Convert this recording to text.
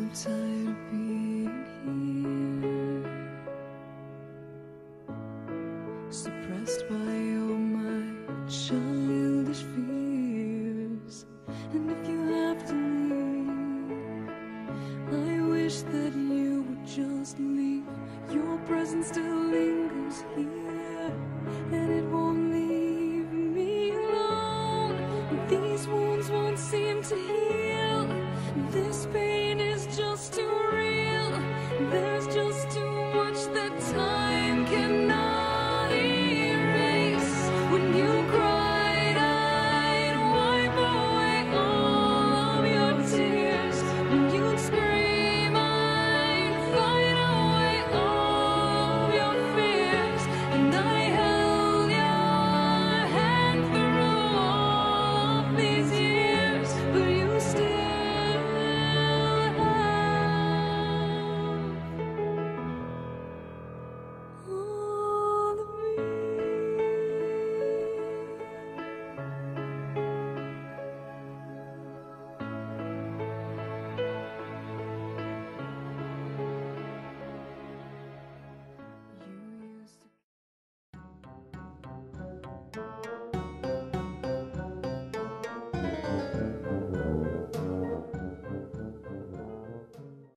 I'm tired of being here, suppressed by all my childish fears. And if you have to leave, I wish that you would just leave. Your presence still lingers here, and it won't leave me alone. These wounds won't seem to heal.